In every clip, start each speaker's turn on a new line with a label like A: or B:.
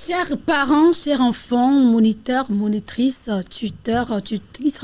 A: Chers parents, chers enfants, moniteurs, monitrices, tuteurs, tutrices,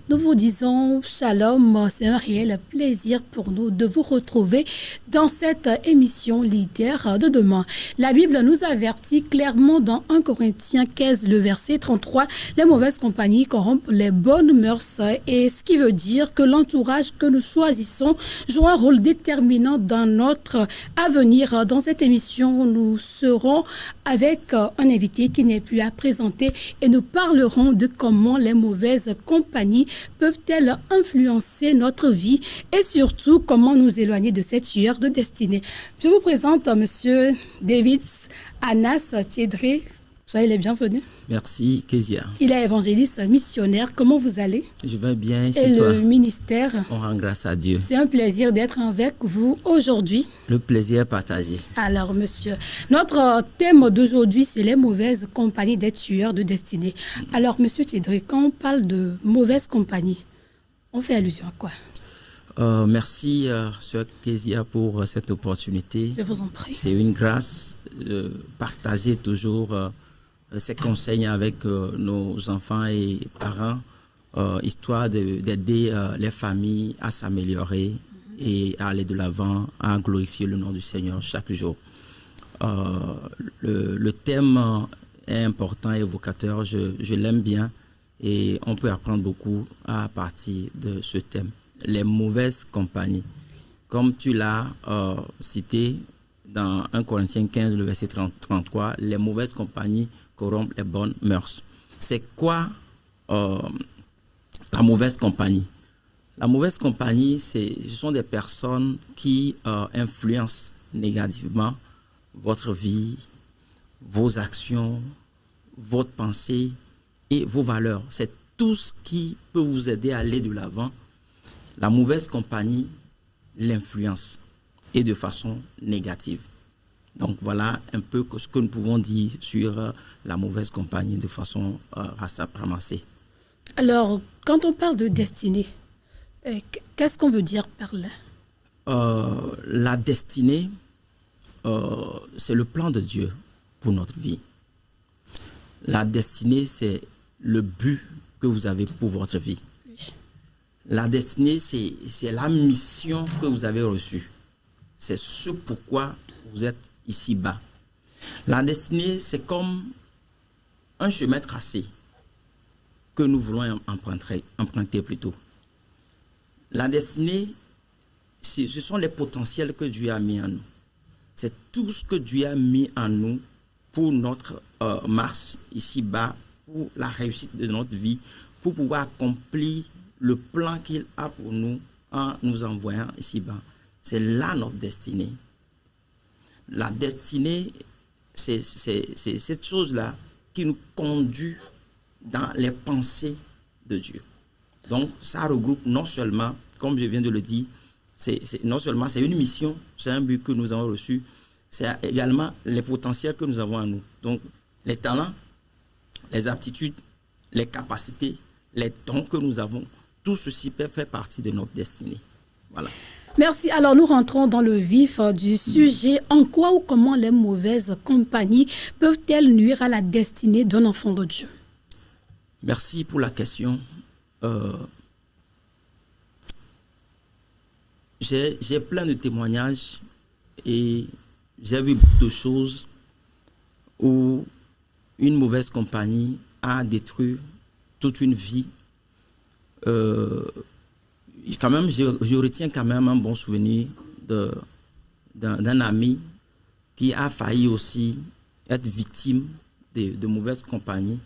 A: nous vous disons shalom. C'est un réel plaisir pour nous de vous retrouver dans cette émission Leader de demain. La Bible nous avertit clairement dans 1 Corinthiens 15, le verset 33, les mauvaises compagnies corrompent les bonnes mœurs, et ce qui veut dire que l'entourage que nous choisissons joue un rôle déterminant dans notre avenir. Dans cette émission, nous serons avec un invité qui n'est plus à présenter et nous parlerons de comment les mauvaises compagnies peuvent-elles influencer notre vie et surtout comment nous éloigner de cette tueur de destinée. Je vous présente Monsieur David Anas Thiedré. Soyez les bienvenus.
B: Merci, Kezia.
A: Il est évangéliste missionnaire. Comment vous allez?
B: Je vais bien
A: chez toi. Et le ministère?
B: On rend grâce à Dieu.
A: C'est un plaisir d'être avec vous aujourd'hui.
B: Le plaisir est partagé.
A: Alors, monsieur, notre thème d'aujourd'hui, c'est les mauvaises compagnies des tueurs de destinée. Alors, monsieur Thiedré, quand on parle de mauvaises compagnies, on fait allusion à quoi?
B: Merci, Sœur Kezia, pour cette opportunité.
A: Je vous en prie.
B: C'est une grâce de partager toujours ces conseils avec nos enfants et parents, histoire d'aider les familles à s'améliorer et à aller de l'avant, à glorifier le nom du Seigneur chaque jour. Le thème est important et évocateur, je l'aime bien et on peut apprendre beaucoup à partir de ce thème. Les mauvaises compagnies. Comme tu l'as cité dans 1 Corinthiens 15, le verset 33, les mauvaises compagnies corrompent les bonnes mœurs. C'est quoi la mauvaise compagnie? La mauvaise compagnie, ce sont des personnes qui influencent négativement votre vie, vos actions, votre pensée et vos valeurs. C'est tout ce qui peut vous aider à aller de l'avant. La mauvaise compagnie l'influence et de façon négative. Donc voilà un peu ce que nous pouvons dire sur la mauvaise compagnie de façon ramassée.
A: Alors, quand on parle de destinée, qu'est-ce qu'on veut dire par là?
B: La destinée, c'est le plan de Dieu pour notre vie. La destinée, c'est le but que vous avez pour votre vie. La destinée, c'est la mission que vous avez reçue. C'est ce pourquoi vous êtes ici-bas. La destinée, c'est comme un chemin tracé que nous voulons emprunter plutôt. La destinée, ce sont les potentiels que Dieu a mis en nous. C'est tout ce que Dieu a mis en nous pour notre marche ici-bas, pour la réussite de notre vie, pour pouvoir accomplir le plan qu'il a pour nous en nous envoyant ici-bas. C'est là notre destinée. La destinée, c'est cette chose-là qui nous conduit dans les pensées de Dieu. Donc, ça regroupe non seulement, comme je viens de le dire, non seulement c'est une mission, c'est un but que nous avons reçu, c'est également les potentiels que nous avons en nous. Donc, les talents, les aptitudes, les capacités, les dons que nous avons, tout ceci peut faire partie de notre destinée. Voilà.
A: Merci. Alors, nous rentrons dans le vif du sujet. En quoi ou comment les mauvaises compagnies peuvent-elles nuire à la destinée d'un enfant de Dieu?
B: Merci pour la question. J'ai plein de témoignages et j'ai vu beaucoup de choses où une mauvaise compagnie a détruit toute une vie. Quand même, je retiens quand même un bon souvenir d'un ami qui a failli aussi être victime de mauvaises compagnies,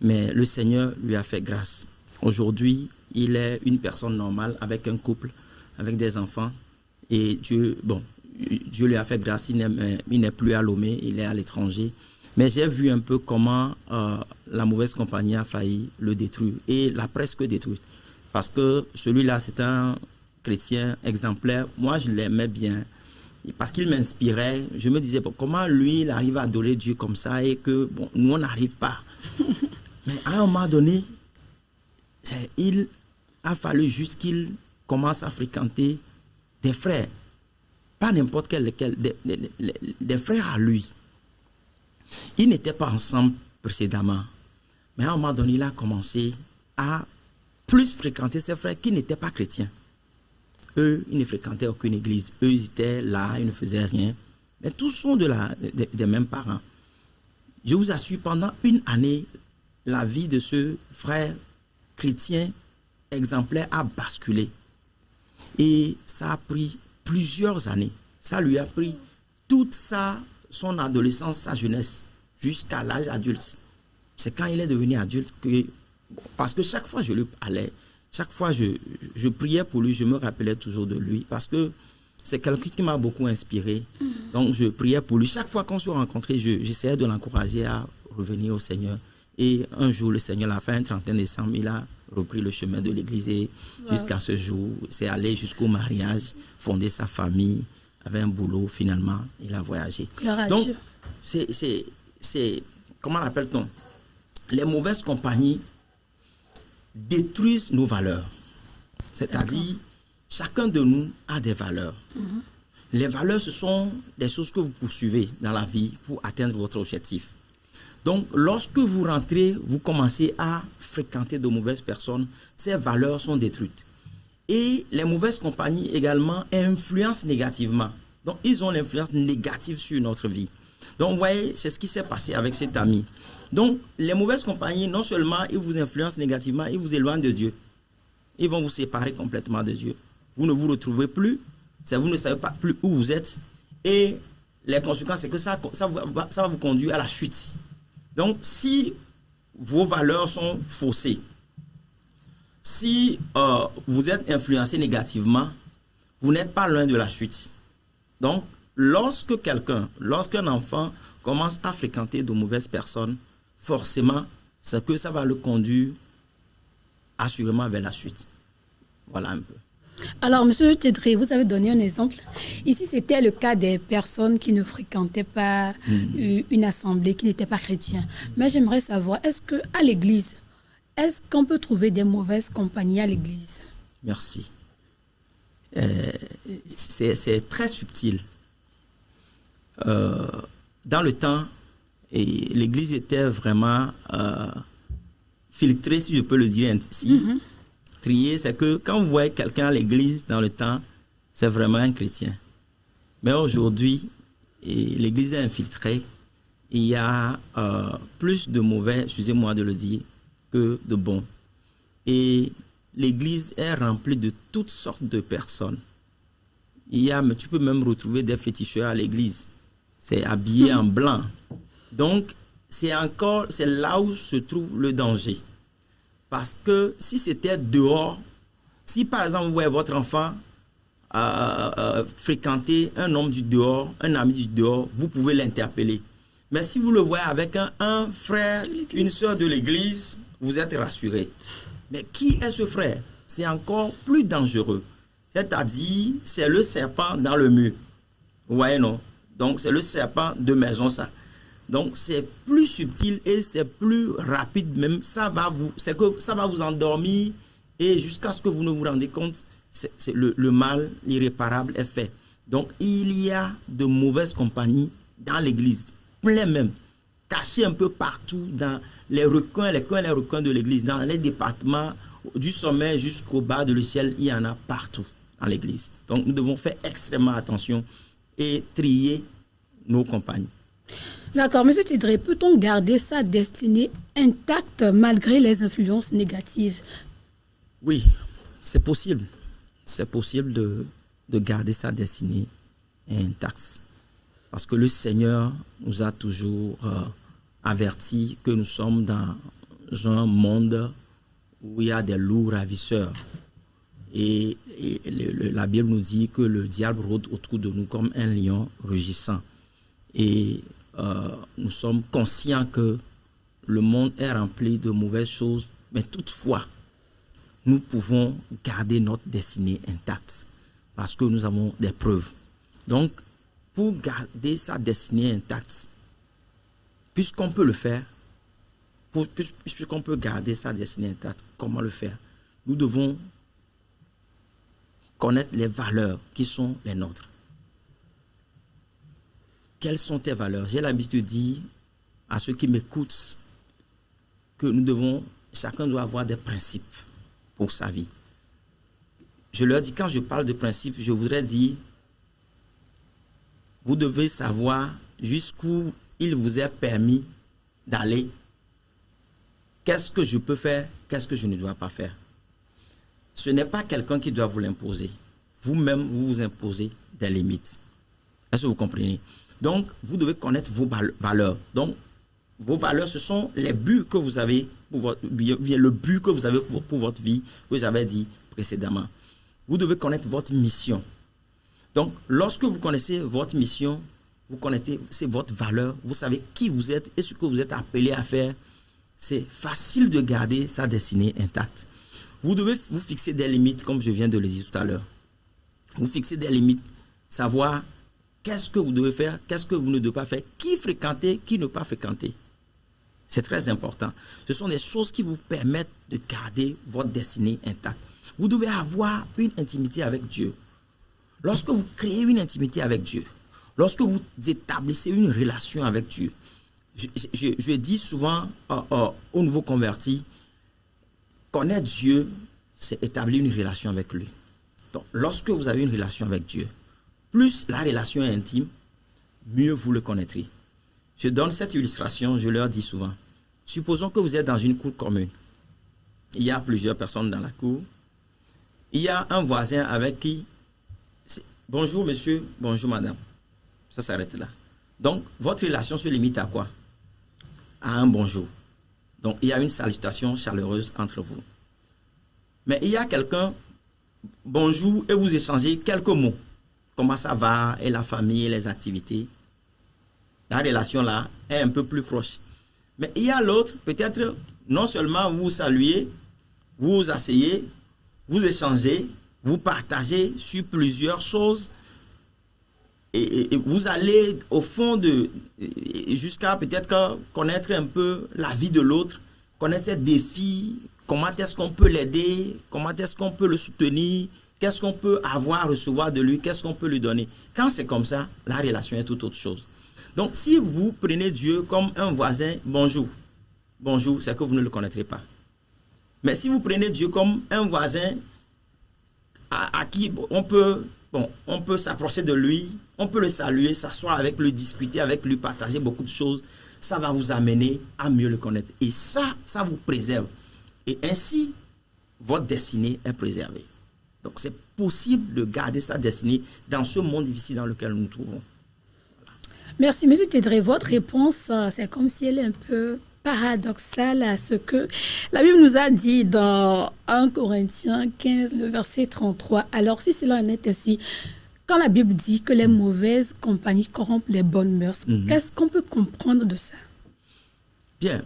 B: mais le Seigneur lui a fait grâce. Aujourd'hui, il est une personne normale avec un couple, avec des enfants, et Dieu lui a fait grâce. Il n'est plus à Lomé, il est à l'étranger. Mais j'ai vu un peu comment la mauvaise compagnie a failli le détruire et l'a presque détruit. Parce que celui-là, c'est un chrétien exemplaire. Moi, je l'aimais bien. Parce qu'il m'inspirait. Je me disais, comment lui, il arrive à adorer Dieu comme ça et que nous, on n'arrive pas. Mais à un moment donné, il a fallu juste qu'il commence à fréquenter des frères. Pas n'importe quel, des frères à lui. Ils n'étaient pas ensemble précédemment. Mais à un moment donné, il a commencé à plus fréquenter ses frères qui n'étaient pas chrétiens. Eux, ils ne fréquentaient aucune église. Eux, ils étaient là, ils ne faisaient rien. Mais tous sont des mêmes parents. Je vous assure, pendant une année, la vie de ce frère chrétien exemplaire a basculé. Et ça a pris plusieurs années. Ça lui a pris toute son adolescence, sa jeunesse, jusqu'à l'âge adulte. C'est quand il est devenu adulte que... Parce que chaque fois je lui parlais, chaque fois je priais pour lui, je me rappelais toujours de lui. Parce que c'est quelqu'un qui m'a beaucoup inspiré. Donc je priais pour lui. Chaque fois qu'on se rencontrait, j'essayais de l'encourager à revenir au Seigneur. Et un jour, le Seigneur l'a fait, un 31 décembre, il a repris le chemin de l'église. Et jusqu'à ce jour, c'est allé jusqu'au mariage, fonder sa famille, avait un boulot, finalement, il a voyagé. Donc, c'est comment l'appelle-t-on? Les mauvaises compagnies détruisent nos valeurs. C'est-à-dire, chacun de nous a des valeurs. Les valeurs, ce sont des choses que vous poursuivez dans la vie pour atteindre votre objectif. Donc, lorsque vous rentrez, vous commencez à fréquenter de mauvaises personnes, ces valeurs sont détruites. Et les mauvaises compagnies également influencent négativement. Donc, ils ont l'influence négative sur notre vie. Donc, vous voyez, c'est ce qui s'est passé avec cet ami. Donc, les mauvaises compagnies, non seulement ils vous influencent négativement, ils vous éloignent de Dieu. Ils vont vous séparer complètement de Dieu. Vous ne vous retrouvez plus, vous ne savez pas plus où vous êtes. Et les conséquences, c'est que ça va vous conduire à la chute. Donc, si vos valeurs sont faussées, si vous êtes influencé négativement, vous n'êtes pas loin de la chute. Donc, lorsqu'un enfant commence à fréquenter de mauvaises personnes, forcément, c'est que ça va le conduire assurément vers la chute. Voilà un peu.
A: Alors, M. Tedré, vous avez donné un exemple. Ici, c'était le cas des personnes qui ne fréquentaient pas une assemblée, qui n'étaient pas chrétiens. Mais j'aimerais savoir, est-ce qu'à l'église, est-ce qu'on peut trouver des mauvaises compagnies à l'église?
B: Merci. C'est très subtil. Dans le temps, l'église était vraiment filtrée, si je peux le dire ainsi. Trier, c'est que quand vous voyez quelqu'un à l'église dans le temps, c'est vraiment un chrétien. Mais aujourd'hui, l'église est infiltrée. Il y a plus de mauvais, excusez-moi de le dire, que de bons. Et l'église est remplie de toutes sortes de personnes. Tu peux même retrouver des féticheurs à l'église. C'est habillé en blanc. Donc, c'est là où se trouve le danger. Parce que si c'était dehors, si par exemple vous voyez votre enfant fréquenter un homme du dehors, un ami du dehors, vous pouvez l'interpeller. Mais si vous le voyez avec un frère, une soeur de l'église, vous êtes rassuré. Mais qui est ce frère? C'est encore plus dangereux. C'est-à-dire, c'est le serpent dans le mur. Vous voyez, non? Donc, c'est le serpent de maison, ça. Donc, c'est plus subtil et c'est plus rapide même. Ça va vous endormir et jusqu'à ce que vous ne vous rendez compte, le mal, l'irréparable est fait. Donc, il y a de mauvaises compagnies dans l'église, plein même, cachées un peu partout dans les recoins de l'église, dans les départements, du sommet jusqu'au bas de l'échelle, il y en a partout dans l'église. Donc, nous devons faire extrêmement attention et trier nos compagnies.
A: D'accord. Monsieur Tedré, peut-on garder sa destinée intacte malgré les influences négatives?
B: Oui, c'est possible. C'est possible de garder sa destinée intacte. Parce que le Seigneur nous a toujours avertis que nous sommes dans un monde où il y a des loups ravisseurs. Et la Bible nous dit que le diable rôde autour de nous comme un lion rugissant. Et nous sommes conscients que le monde est rempli de mauvaises choses, mais toutefois, nous pouvons garder notre destinée intacte parce que nous avons des preuves. Donc, pour garder sa destinée intacte, puisqu'on peut le faire, puisqu'on peut garder sa destinée intacte, comment le faire? Nous devons connaître les valeurs qui sont les nôtres. Quelles sont tes valeurs? J'ai l'habitude de dire, à ceux qui m'écoutent que chacun doit avoir des principes pour sa vie. Je leur dis, quand je parle de principes, je voudrais dire, vous devez savoir jusqu'où il vous est permis d'aller. Qu'est-ce que je peux faire, qu'est-ce que je ne dois pas faire. Ce n'est pas quelqu'un qui doit vous l'imposer. Vous-même, vous vous imposez des limites. Est-ce que vous comprenez? Donc, vous devez connaître vos valeurs. Donc, vos valeurs, ce sont les buts que vous avez le but que vous avez pour votre vie, que j'avais dit précédemment. Vous devez connaître votre mission. Donc, lorsque vous connaissez votre mission, vous connaissez votre valeur, vous savez qui vous êtes et ce que vous êtes appelé à faire, c'est facile de garder sa destinée intacte. Vous devez vous fixer des limites, comme je viens de le dire tout à l'heure. Vous fixez des limites, savoir qu'est-ce que vous devez faire, qu'est-ce que vous ne devez pas faire, qui fréquenter, qui ne pas fréquenter. C'est très important. Ce sont des choses qui vous permettent de garder votre destinée intacte. Vous devez avoir une intimité avec Dieu. Lorsque vous créez une intimité avec Dieu, lorsque vous établissez une relation avec Dieu, je dis souvent aux nouveaux convertis, connaître Dieu, c'est établir une relation avec lui. Donc, lorsque vous avez une relation avec Dieu, plus la relation est intime, mieux vous le connaîtrez. Je donne cette illustration, je leur dis souvent. Supposons que vous êtes dans une cour commune. Il y a plusieurs personnes dans la cour. Il y a un voisin avec qui... Bonjour monsieur, bonjour madame. Ça s'arrête là. Donc, votre relation se limite à quoi? À un bonjour. Donc, il y a une salutation chaleureuse entre vous. Mais il y a quelqu'un, bonjour, et vous échangez quelques mots. Comment ça va, et la famille, et les activités. La relation là est un peu plus proche. Mais il y a l'autre, peut-être, non seulement vous saluez, vous vous asseyez, vous échangez, vous partagez sur plusieurs choses, et vous allez au fond jusqu'à peut-être connaître un peu la vie de l'autre, connaître ses défis, comment est-ce qu'on peut l'aider, comment est-ce qu'on peut le soutenir, qu'est-ce qu'on peut avoir, recevoir de lui, qu'est-ce qu'on peut lui donner. Quand c'est comme ça, la relation est tout autre chose. Donc, si vous prenez Dieu comme un voisin, bonjour, bonjour, c'est que vous ne le connaîtrez pas. Mais si vous prenez Dieu comme un voisin à qui on peut s'approcher de lui, on peut le saluer, s'asseoir avec lui, discuter avec lui, partager beaucoup de choses, ça va vous amener à mieux le connaître. Et ça vous préserve. Et ainsi, votre destinée est préservée. Donc, c'est possible de garder sa destinée dans ce monde difficile dans lequel nous nous trouvons.
A: Merci, M. Tédré. Votre réponse, c'est comme si elle est un peu paradoxale à ce que la Bible nous a dit dans 1 Corinthiens 15, le verset 33. Alors, si cela en est ainsi, quand la Bible dit que les mauvaises compagnies corrompent les bonnes mœurs, qu'est-ce qu'on peut comprendre de ça?
B: Bien.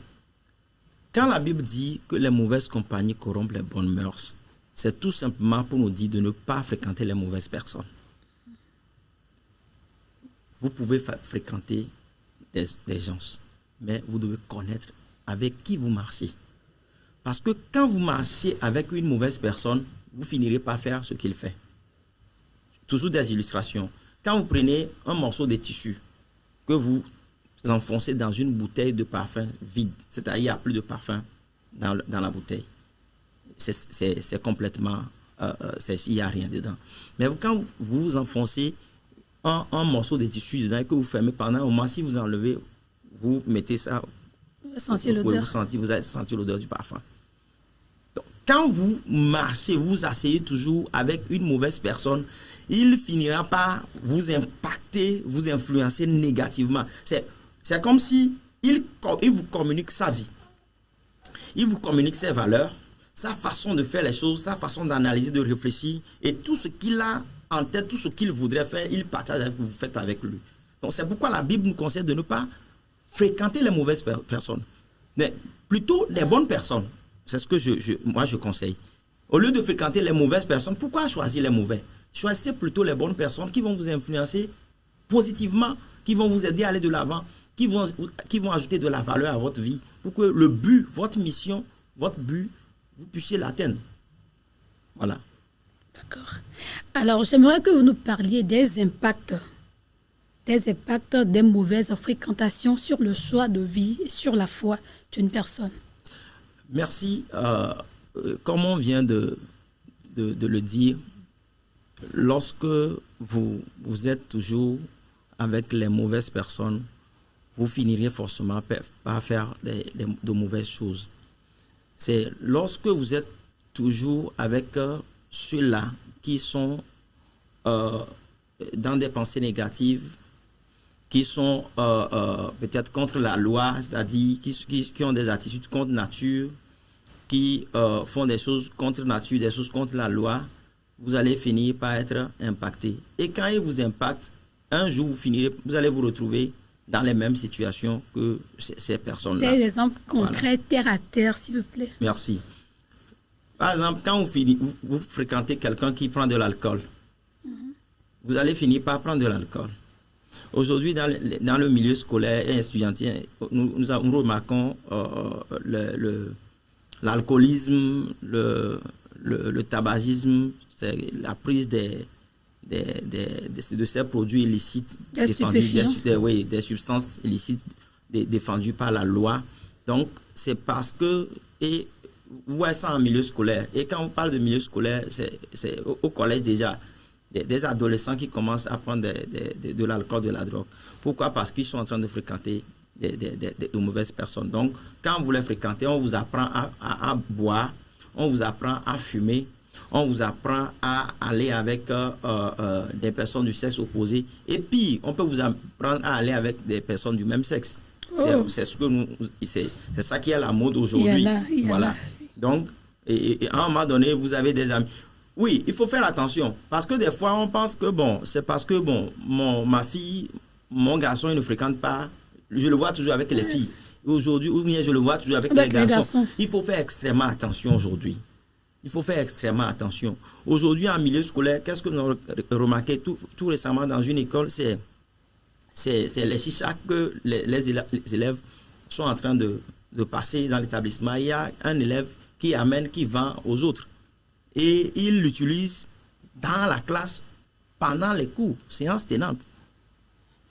B: Quand la Bible dit que les mauvaises compagnies corrompent les bonnes mœurs, c'est tout simplement pour nous dire de ne pas fréquenter les mauvaises personnes. Vous pouvez fréquenter des gens, mais vous devez connaître avec qui vous marchez. Parce que quand vous marchez avec une mauvaise personne, vous finirez par faire ce qu'il fait. Toujours des illustrations. Quand vous prenez un morceau de tissu que vous enfoncez dans une bouteille de parfum vide, c'est-à-dire il n'y a plus de parfum dans la bouteille, c'est complètement, il n'y a rien dedans. Mais quand vous enfoncez un morceau de tissu dedans et que vous fermez pendant un moment, si vous enlevez, vous mettez ça,
A: vous sentez l'odeur.
B: Vous allez sentir l'odeur du parfum. Donc, quand vous marchez, vous asseyez toujours avec une mauvaise personne, il finira par vous impacter, vous influencer négativement. C'est comme si il vous communique sa vie. Il vous communique ses valeurs, sa façon de faire les choses, sa façon d'analyser, de réfléchir, et tout ce qu'il a en tête, tout ce qu'il voudrait faire, il partage avec vous, vous faites avec lui. Donc c'est pourquoi la Bible nous conseille de ne pas fréquenter les mauvaises personnes, mais plutôt les bonnes personnes. C'est ce que moi je conseille. Au lieu de fréquenter les mauvaises personnes, pourquoi choisir les mauvais? Choisissez plutôt les bonnes personnes qui vont vous influencer positivement, qui vont vous aider à aller de l'avant, qui vont ajouter de la valeur à votre vie pour que le but, votre mission, votre but, vous puissiez l'atteindre. Voilà.
A: D'accord. Alors, j'aimerais que vous nous parliez des impacts des impacts des mauvaises fréquentations sur le choix de vie et sur la foi d'une personne.
B: Merci. Comme on vient de le dire, lorsque vous êtes toujours avec les mauvaises personnes, vous finirez forcément par faire de mauvaises choses. C'est lorsque vous êtes toujours avec ceux-là qui sont dans des pensées négatives, qui sont peut-être contre la loi, c'est-à-dire qui ont des attitudes contre nature, qui font des choses contre nature, des choses contre la loi, vous allez finir par être impacté. Et quand ils vous impactent, un jour vous allez vous retrouver dans les mêmes situations que ces personnes-là.
A: Des exemples concrets, voilà. Terre à terre, s'il vous plaît.
B: Merci. Par exemple, quand vous fréquentez quelqu'un qui prend de l'alcool, vous allez finir par prendre de l'alcool. Aujourd'hui, dans le milieu scolaire et estudiantin, nous remarquons l'alcoolisme, le tabagisme, c'est la prise de ces produits illicites, des substances illicites défendues par la loi. Donc, c'est parce que, et vous voyez ça en milieu scolaire, et quand on parle de milieu scolaire, c'est au collège déjà, des adolescents qui commencent à prendre de l'alcool, de la drogue. Pourquoi? Parce qu'ils sont en train de fréquenter de mauvaises personnes. Donc, quand vous les fréquentez, on vous apprend à boire, on vous apprend à fumer, on vous apprend à aller avec des personnes du sexe opposé. Et puis, on peut vous apprendre à aller avec des personnes du même sexe. Oh. C'est ça qui est la mode aujourd'hui. Voilà. Donc, et à un moment donné, vous avez des amis. Oui, il faut faire attention. Parce que des fois, on pense que, c'est parce que, ma fille, mon garçon, il ne fréquente pas. Je le vois toujours avec les filles. Aujourd'hui, ou bien je le vois toujours avec les garçons. Il faut faire extrêmement attention aujourd'hui. Il faut faire extrêmement attention. Aujourd'hui, en milieu scolaire, qu'est-ce que nous avons remarqué tout récemment dans une école, c'est les chichas que les élèves sont en train de passer dans l'établissement. Il y a un élève qui vend aux autres. Et il l'utilise dans la classe pendant les cours, séance tenante.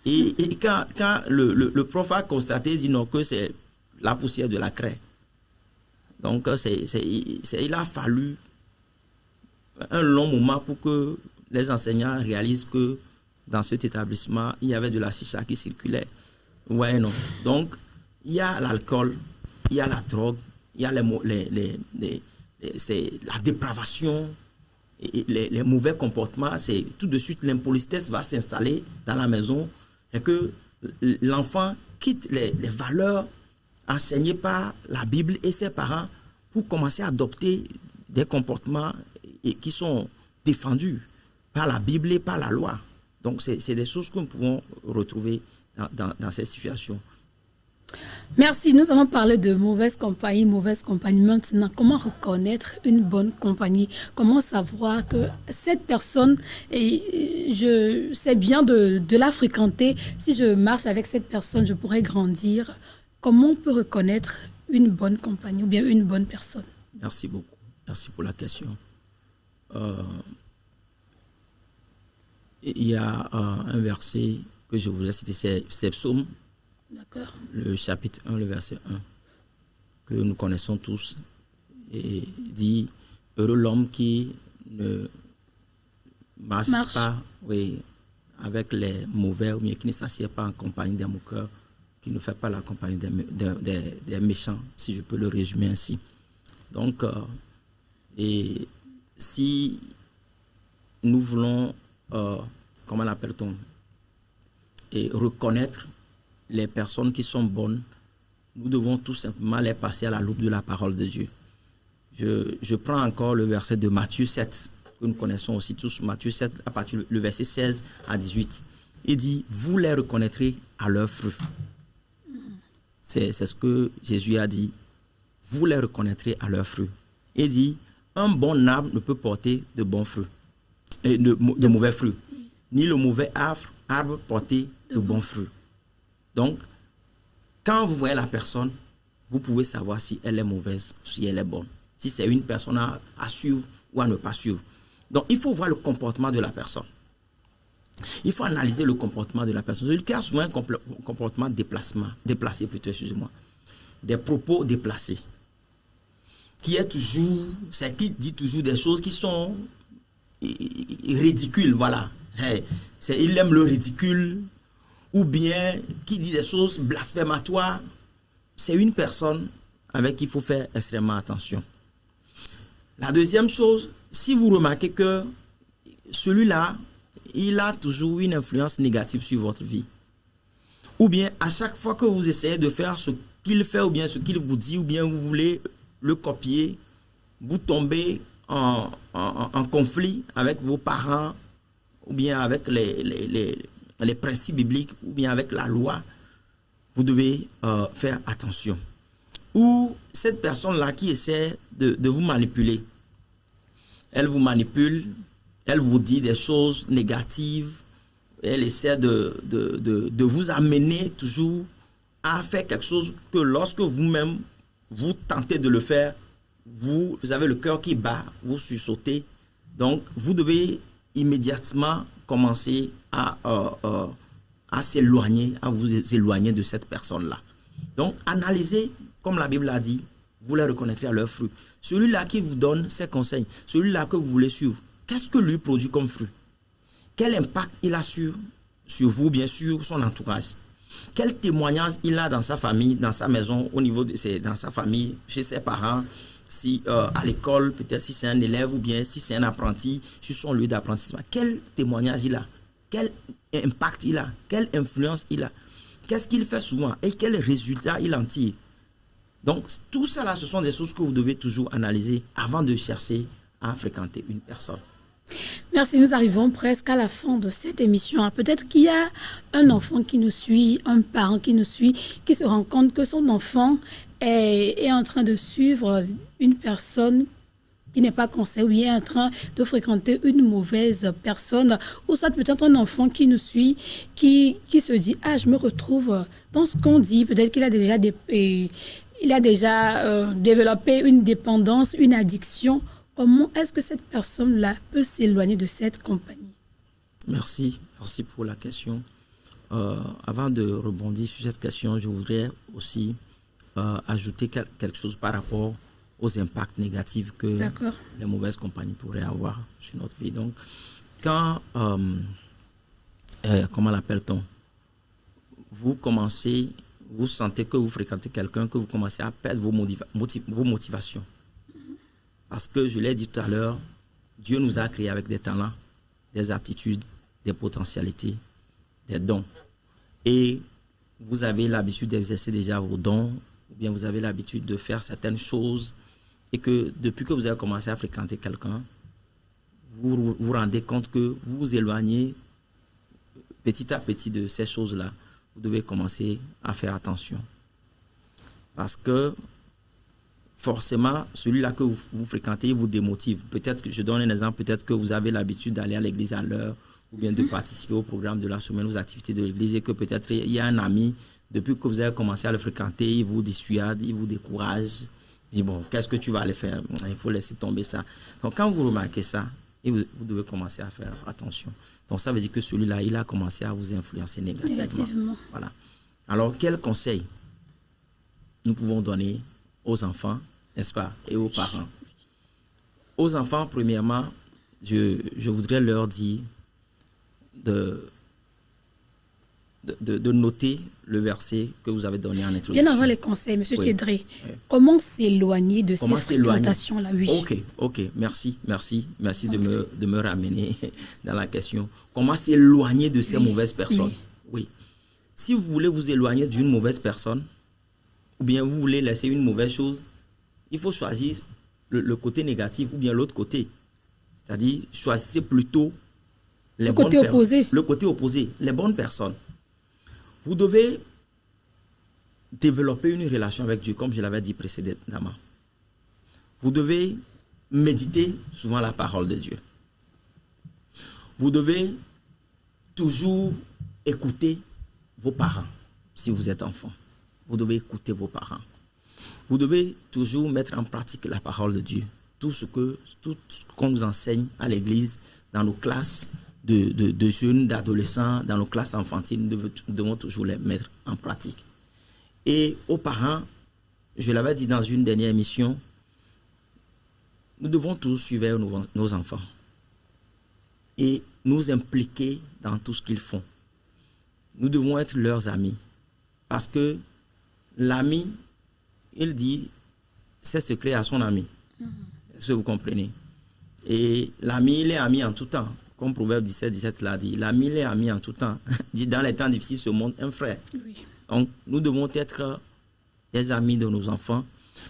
B: Et quand le prof a constaté, il dit non, que c'est la poussière de la craie. Donc, il a fallu un long moment pour que les enseignants réalisent que dans cet établissement, il y avait de la chicha qui circulait. Ouais, non. Donc, il y a l'alcool, il y a la drogue, il y a c'est la dépravation, et les mauvais comportements. C'est tout de suite l'impolitesse va s'installer dans la maison. C'est que l'enfant quitte les valeurs enseignées par la Bible et ses parents pour commencer à adopter des comportements qui sont défendus par la Bible et par la loi. Donc, c'est des choses que nous pouvons retrouver dans cette situation.
A: Merci. Nous avons parlé de mauvaise compagnie. Maintenant, comment reconnaître une bonne compagnie? Comment savoir que cette personne, c'est bien de la fréquenter. Si je marche avec cette personne, je pourrais grandir. Comment on peut reconnaître une bonne compagnie ou bien une bonne personne?
B: Merci beaucoup. Merci pour la question. Il y a un verset que je voudrais citer, c'est Psaume.
A: D'accord.
B: Le chapitre 1, le verset 1, que nous connaissons tous, et dit « Heureux l'homme qui ne marche pas avec les mauvais, ou bien qui ne s'assied pas en compagnie des moqueurs, qui ne fait pas la compagnie des méchants, si je peux le résumer ainsi. » Donc, et si nous voulons, comment l'appelle-t-on, et reconnaître les personnes qui sont bonnes, nous devons tout simplement les passer à la loupe de la parole de Dieu. Je prends encore le verset de Matthieu 7, que nous connaissons aussi tous, Matthieu 7, à partir du verset 16 à 18. Il dit, vous les reconnaîtrez à leurs fruits. C'est ce que Jésus a dit. Vous les reconnaîtrez à leurs fruits. Il dit, un bon arbre ne peut porter de bons fruits, et de mauvais fruits, ni le mauvais arbre porter de bons fruits. Donc, quand vous voyez la personne, vous pouvez savoir si elle est mauvaise, si elle est bonne. Si c'est une personne à suivre ou à ne pas suivre. Donc, il faut voir le comportement de la personne. Il faut analyser le comportement de la personne. Celui qui a souvent un comportement déplacé plutôt, excusez-moi, des propos déplacés, qui dit toujours des choses qui sont ridicules, voilà. Il aime le ridicule, ou bien qui dit des choses blasphématoires. C'est une personne avec qui il faut faire extrêmement attention. La deuxième chose, si vous remarquez que celui-là, il a toujours une influence négative sur votre vie, ou bien à chaque fois que vous essayez de faire ce qu'il fait, ou bien ce qu'il vous dit, ou bien vous voulez le copier, vous tombez en conflit avec vos parents, ou bien avec les principes bibliques, ou bien avec la loi, vous devez faire attention. Ou cette personne-là qui essaie de vous manipuler, elle vous manipule, elle vous dit des choses négatives, elle essaie de vous amener toujours à faire quelque chose que lorsque vous-même, vous tentez de le faire, vous avez le cœur qui bat, vous sursautez. Donc, vous devez immédiatement commencer à s'éloigner, à vous éloigner de cette personne-là. Donc, analysez, comme la Bible a dit, vous les reconnaîtrez à leurs fruits. Celui-là qui vous donne ses conseils, celui-là que vous voulez suivre, qu'est-ce que lui produit comme fruit? Quel impact il a sur vous, bien sûr, son entourage? Quel témoignage il a dans sa famille, dans sa maison, dans sa famille, chez ses parents, si à l'école, peut-être si c'est un élève ou bien si c'est un apprenti, sur son lieu d'apprentissage? Quel témoignage il a? Quel impact il a? Quelle influence il a? Qu'est-ce qu'il fait souvent? Et quels résultats il en tire? Donc, tout ça là, ce sont des choses que vous devez toujours analyser avant de chercher à fréquenter une personne.
A: Merci, nous arrivons presque à la fin de cette émission. Peut-être qu'il y a un enfant qui nous suit, un parent qui nous suit, qui se rend compte que son enfant est en train de suivre une personne qui n'est pas conseillée, ou bien en train de fréquenter une mauvaise personne, ou soit peut-être un enfant qui nous suit, qui se dit « Ah, je me retrouve dans ce qu'on dit ». Peut-être qu'il a déjà développé une dépendance, une addiction. Comment est-ce que cette personne-là peut s'éloigner de cette compagnie?
B: Merci pour la question. Avant de rebondir sur cette question, je voudrais aussi ajouter quelque chose par rapport aux impacts négatifs que les mauvaises compagnies pourraient avoir sur notre vie. Donc, quand, comment l'appelle-t-on? Vous sentez que vous fréquentez quelqu'un, que vous commencez à perdre vos motivations. Parce que je l'ai dit tout à l'heure, Dieu nous a créés avec des talents, des aptitudes, des potentialités, des dons. Et vous avez l'habitude d'exercer déjà vos dons, ou bien vous avez l'habitude de faire certaines choses, et que depuis que vous avez commencé à fréquenter quelqu'un, vous vous rendez compte que vous vous éloignez petit à petit de ces choses-là. Vous devez commencer à faire attention. Parce que forcément, celui-là que vous fréquentez, il vous démotive. Peut-être que, je donne un exemple, peut-être que vous avez l'habitude d'aller à l'église à l'heure, ou bien de participer au programme de la semaine, aux activités de l'église, et que peut-être il y a un ami, depuis que vous avez commencé à le fréquenter, il vous dissuade, il vous décourage. Il dit, bon, qu'est-ce que tu vas aller faire? Il faut laisser tomber ça. Donc, quand vous remarquez ça, vous devez commencer à faire attention. Donc, ça veut dire que celui-là, il a commencé à vous influencer négativement. Voilà. Alors, quel conseil nous pouvons donner aux enfants, n'est-ce pas, et aux parents? Aux enfants, premièrement, je voudrais leur dire de noter le verset que vous avez donné en introduction.
A: Bien avant les conseils, M. Tchédré, comment s'éloigner de ces fréquentations-là?
B: Ok, merci de me ramener dans la question. Comment s'éloigner de ces mauvaises personnes? Oui. Si vous voulez vous éloigner d'une mauvaise personne, ou bien vous voulez laisser une mauvaise chose, il faut choisir le côté négatif ou bien l'autre côté. C'est-à-dire, choisissez plutôt le côté opposé, les bonnes personnes. Vous devez développer une relation avec Dieu, comme je l'avais dit précédemment. Vous devez méditer souvent la parole de Dieu. Vous devez toujours écouter vos parents, si vous êtes enfant. Vous devez écouter vos parents. Vous devez toujours mettre en pratique la parole de Dieu. Tout ce qu'on nous enseigne à l'église, dans nos classes, de jeunes, d'adolescents dans nos classes enfantines, nous devons toujours les mettre en pratique. Et aux parents, je l'avais dit dans une dernière émission, nous devons tous suivre nos enfants et nous impliquer dans tout ce qu'ils font. Nous devons être leurs amis. Parce que l'ami, il dit ses secrets à son ami. Est-ce que vous comprenez? Et l'ami, il est ami en tout temps. Comme Proverbe 17 l'a dit. L'ami, il est ami en tout temps. Dans les temps difficiles, ce monde, un frère. Oui. Donc, nous devons être des amis de nos enfants.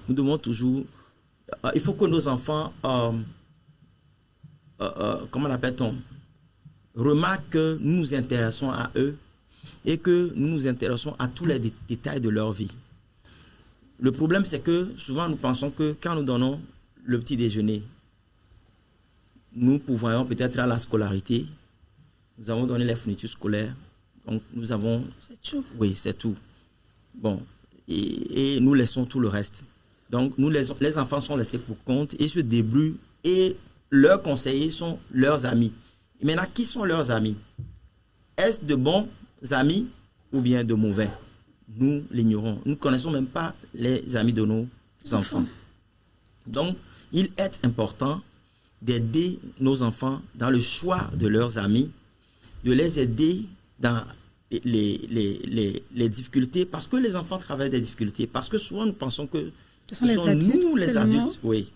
B: Nous devons toujours... il faut que nos enfants... comment l'appelle-t-on? Remarquent que nous nous intéressons à eux et que nous nous intéressons à tous les détails de leur vie. Le problème, c'est que souvent, nous pensons que quand nous donnons le petit déjeuner, nous pourvoyons peut-être à la scolarité. Nous avons donné les fournitures scolaires. Donc, nous avons...
A: C'est tout.
B: Oui, c'est tout. Bon, et nous laissons tout le reste. Donc, les enfants sont laissés pour compte et se débrouillent et leurs conseillers sont leurs amis. Et maintenant, qui sont leurs amis? Est-ce de bons amis ou bien de mauvais? Nous l'ignorons. Nous ne connaissons même pas les amis de nos enfants. Donc, il est important d'aider nos enfants dans le choix de leurs amis, de les aider dans les difficultés, parce que les enfants traversent des difficultés, parce que souvent nous pensons que
A: ce sont nous,
B: les adultes, oui,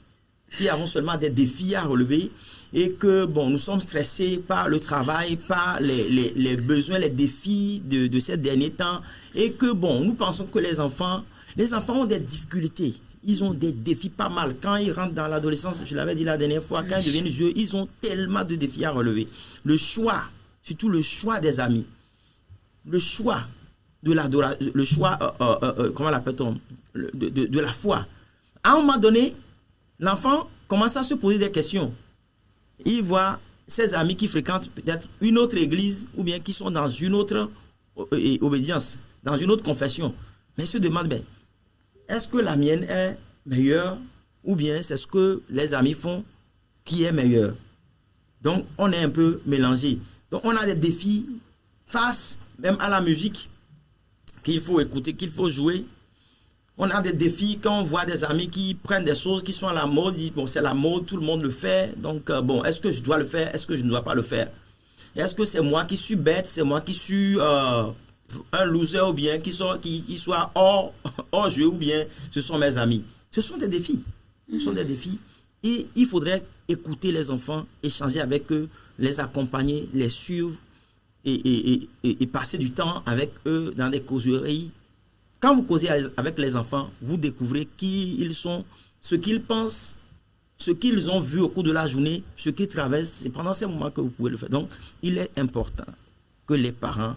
B: qui avons seulement des défis à relever et que, bon, nous sommes stressés par le travail, par les besoins, les défis de ces derniers temps et que, bon, nous pensons que les enfants ont des difficultés. Ils ont des défis pas mal. Quand ils rentrent dans l'adolescence, je l'avais dit la dernière fois, quand ils deviennent vieux, ils ont tellement de défis à relever. Le choix, surtout le choix des amis, le choix de l'adoration, le choix, comment l'appelle-t-on, de la foi. À un moment donné, l'enfant commence à se poser des questions. Il voit ses amis qui fréquentent peut-être une autre église ou bien qui sont dans une autre obédience, dans une autre confession. Mais il se demande, ben, est-ce que la mienne est meilleure ou bien c'est ce que les amis font qui est meilleur? Donc, on est un peu mélangé. Donc, on a des défis face même à la musique qu'il faut écouter, qu'il faut jouer. On a des défis quand on voit des amis qui prennent des choses qui sont à la mode. Ils disent, bon, c'est la mode, tout le monde le fait. Donc, bon, est-ce que je dois le faire? Est-ce que je ne dois pas le faire? Est-ce que c'est moi qui suis bête? C'est moi qui suis... un loser ou bien qui soit hors jeu ou bien ce sont mes amis. Ce sont des défis. Ce sont des défis. Et il faudrait écouter les enfants, échanger avec eux, les accompagner, les suivre et passer du temps avec eux dans des causeries. Quand vous causez avec les enfants, vous découvrez qui ils sont, ce qu'ils pensent, ce qu'ils ont vu au cours de la journée, ce qu'ils traversent. C'est pendant ces moments que vous pouvez le faire. Donc, il est important que les parents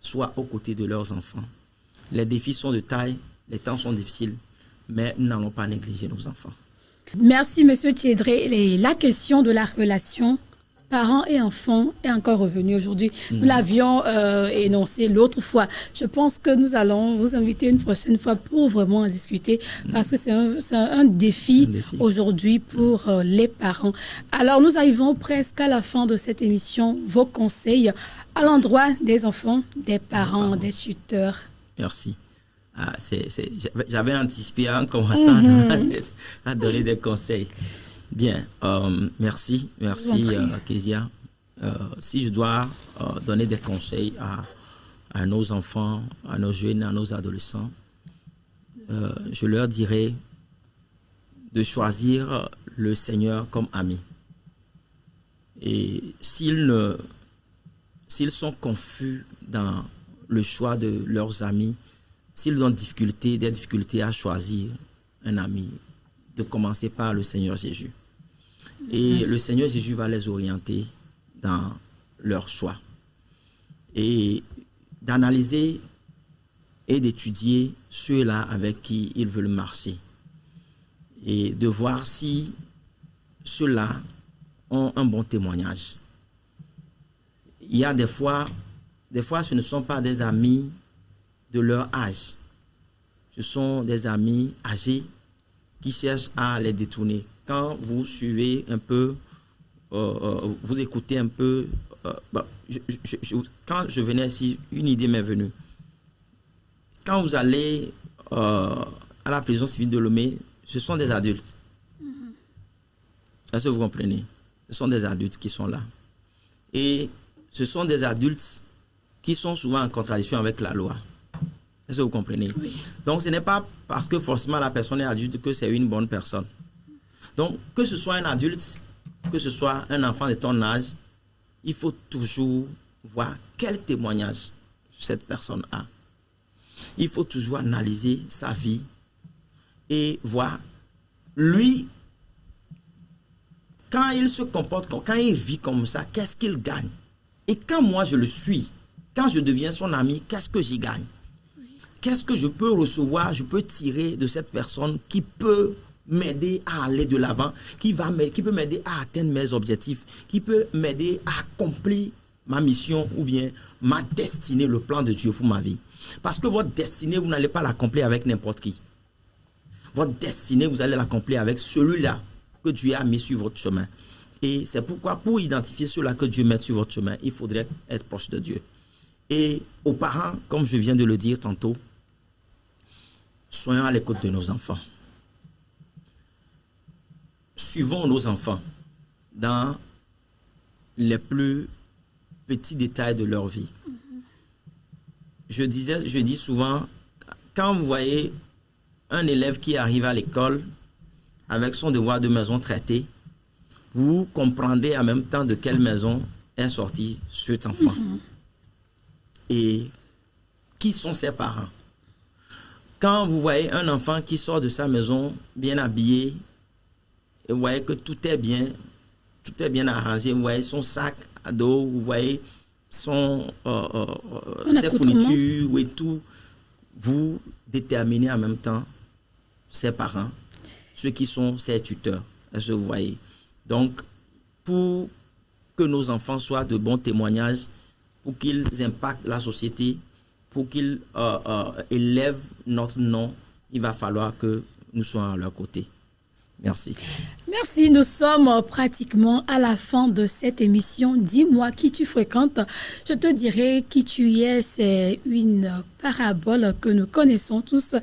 B: soient aux côtés de leurs enfants. Les défis sont de taille, les temps sont difficiles, mais nous n'allons pas négliger nos enfants.
A: Merci, M. Thiedré. La question de la relation parents et enfants est encore revenue aujourd'hui. Nous l'avions énoncé l'autre fois. Je pense que nous allons vous inviter une prochaine fois pour vraiment en discuter parce que c'est un défi aujourd'hui pour les parents. Alors, nous arrivons presque à la fin de cette émission. Vos conseils à l'endroit des enfants, des parents, des tuteurs.
B: Merci. J'avais anticipé en commençant à donner des conseils. Bien, merci Kezia. Si je dois donner des conseils à nos enfants, à nos jeunes, à nos adolescents, je leur dirais de choisir le Seigneur comme ami. Et s'ils sont confus dans le choix de leurs amis, s'ils ont des difficultés à choisir un ami, de commencer par le Seigneur Jésus. Et le Seigneur Jésus va les orienter dans leur choix. Et d'analyser et d'étudier ceux-là avec qui ils veulent marcher. Et de voir si ceux-là ont un bon témoignage. Il y a des fois, ce ne sont pas des amis de leur âge. Ce sont des amis âgés qui cherchent à les détourner. Quand vous suivez un peu, vous écoutez un peu quand je venais ici, une idée m'est venue. Quand vous allez à la prison civile de Lomé, ce sont des adultes. Est-ce que vous comprenez? Ce sont des adultes qui sont là. Et ce sont des adultes qui sont souvent en contradiction avec la loi. Est-ce que vous comprenez? Oui. Donc, ce n'est pas parce que forcément la personne est adulte que c'est une bonne personne. Donc, que ce soit un adulte, que ce soit un enfant de ton âge, il faut toujours voir quel témoignage cette personne a. Il faut toujours analyser sa vie et voir, lui, quand il se comporte, quand il vit comme ça, qu'est-ce qu'il gagne? Et quand moi je le suis, quand je deviens son ami, qu'est-ce que j'y gagne? Qu'est-ce que je peux recevoir, je peux tirer de cette personne qui peut m'aider à aller de l'avant, qui peut m'aider à atteindre mes objectifs, qui peut m'aider à accomplir ma mission ou bien ma destinée, le plan de Dieu pour ma vie. Parce que votre destinée, vous n'allez pas l'accomplir avec n'importe qui. Votre destinée, vous allez l'accomplir avec celui-là que Dieu a mis sur votre chemin. Et c'est pourquoi, pour identifier ceux-là que Dieu met sur votre chemin, il faudrait être proche de Dieu. Et aux parents, comme je viens de le dire tantôt, soyons à l'écoute de nos enfants. Suivons nos enfants dans les plus petits détails de leur vie. Je dis souvent, quand vous voyez un élève qui arrive à l'école avec son devoir de maison traité, vous comprendrez en même temps de quelle maison est sorti cet enfant. Et qui sont ses parents. Quand vous voyez un enfant qui sort de sa maison bien habillé, et vous voyez que tout est bien arrangé, vous voyez son sac à dos, vous voyez ses fournitures et tout, vous déterminez en même temps ses parents, ceux qui sont ses tuteurs. Est-ce que vous voyez? Donc, pour que nos enfants soient de bons témoignages, pour qu'ils impactent la société, pour qu'ils élèvent notre nom, il va falloir que nous soyons à leur côté. Merci.
A: Merci, nous sommes pratiquement à la fin de cette émission. Dis-moi qui tu fréquentes, je te dirai qui tu es. C'est une parabole que nous connaissons tous.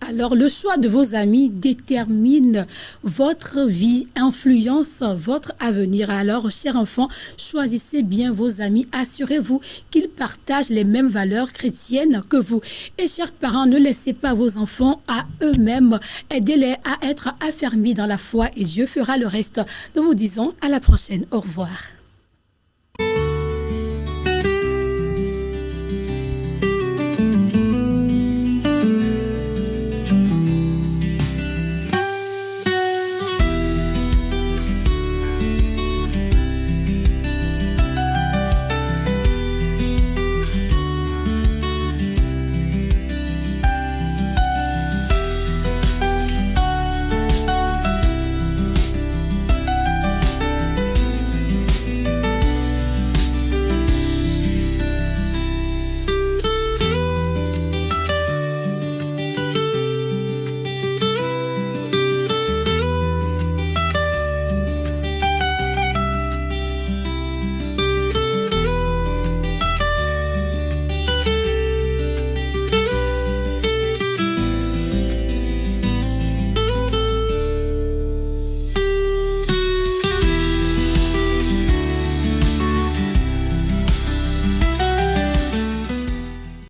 A: Alors, le choix de vos amis détermine votre vie, influence votre avenir. Alors, chers enfants, choisissez bien vos amis. Assurez-vous qu'ils partagent les mêmes valeurs chrétiennes que vous. Et chers parents, ne laissez pas vos enfants à eux-mêmes. Aidez-les à être affermis dans la foi et Dieu fera le reste. Nous vous disons à la prochaine. Au revoir.